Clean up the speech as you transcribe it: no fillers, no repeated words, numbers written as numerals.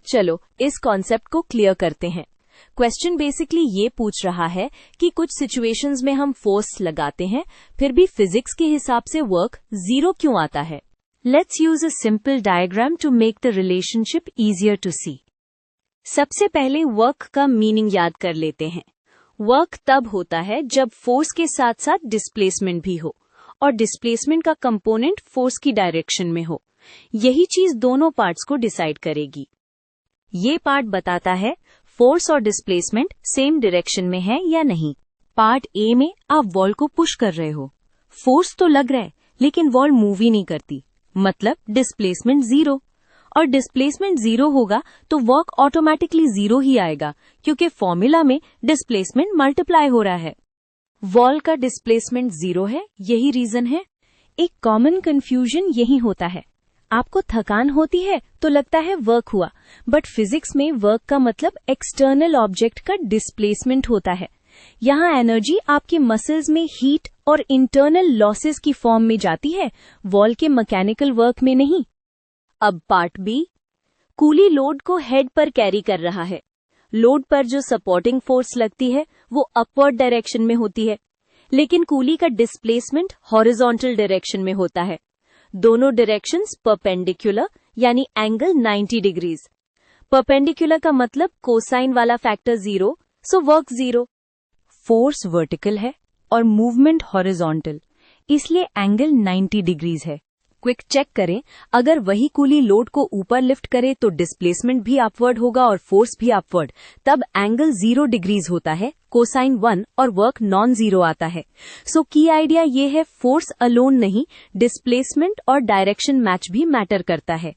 चलो इस कॉन्सेप्ट को क्लियर करते हैं। क्वेश्चन बेसिकली ये पूछ रहा है कि कुछ सिचुएशंस में हम फोर्स लगाते हैं, फिर भी फिजिक्स के हिसाब से वर्क 0 क्यों आता है। Let's use a simple diagram to make the relationship easier to see. सबसे पहले वर्क का मीनिंग याद कर लेते हैं। वर्क तब होता है जब फोर्स के साथ साथ डिस्प्लेसमेंट भी हो और डिस्प्लेसमेंट का कंपोनेंट फोर्स की डायरेक्शन में हो। यही चीज दोनों पार्ट्स को डिसाइड करेगी। ये पार्ट बताता है फोर्स और डिस्प्लेसमेंट सेम डायरेक्शन में है या नहीं। पार्ट ए में आप वॉल को पुश कर रहे हो, फोर्स तो लग रहा है लेकिन वॉल मूव ही नहीं करती, मतलब डिस्प्लेसमेंट 0। और डिस्प्लेसमेंट 0 होगा तो वर्क ऑटोमेटिकली 0 ही आएगा, क्योंकि फॉर्मूला में डिस्प्लेसमेंट मल्टीप्लाई हो रहा है। वॉल का डिस्प्लेसमेंट 0 है, यही रीजन है। एक कॉमन कंफ्यूजन यही होता है। आपको थकान होती है तो लगता है वर्क हुआ, बट फिजिक्स में वर्क का मतलब एक्सटर्नल ऑब्जेक्ट का डिस्प्लेसमेंट होता है। यहाँ एनर्जी आपके मसल्स में हीट और इंटरनल लॉसेस की फॉर्म में जाती है, वॉल के मैकेनिकल वर्क में नहीं। अब पार्ट बी, कूली लोड को हेड पर कैरी कर रहा है। लोड पर जो सपोर्टिंग फोर्स लगती है वो अपवर्ड डायरेक्शन में होती है, लेकिन कूली का डिस्प्लेसमेंट हॉरिजॉन्टल डायरेक्शन में होता है। दोनों डायरेक्शंस परपेंडिकुलर यानी एंगल 90 डिग्रीज। परपेंडिकुलर का मतलब कोसाइन वाला factor 0, so work 0। Force vertical है और मूवमेंट हॉरिजॉन्टल, इसलिए एंगल 90 डिग्रीज है। क्विक चेक करें, अगर वही कूली लोड को ऊपर लिफ्ट करे तो डिस्प्लेसमेंट भी अपवर्ड होगा और फोर्स भी अपवर्ड, तब एंगल 0 डिग्रीज होता है, कोसाइन 1 और वर्क नॉन 0 आता है। सो की आइडिया ये है, फोर्स अलोन नहीं, डिस्प्लेसमेंट और डायरेक्शन मैच भी मैटर करता है।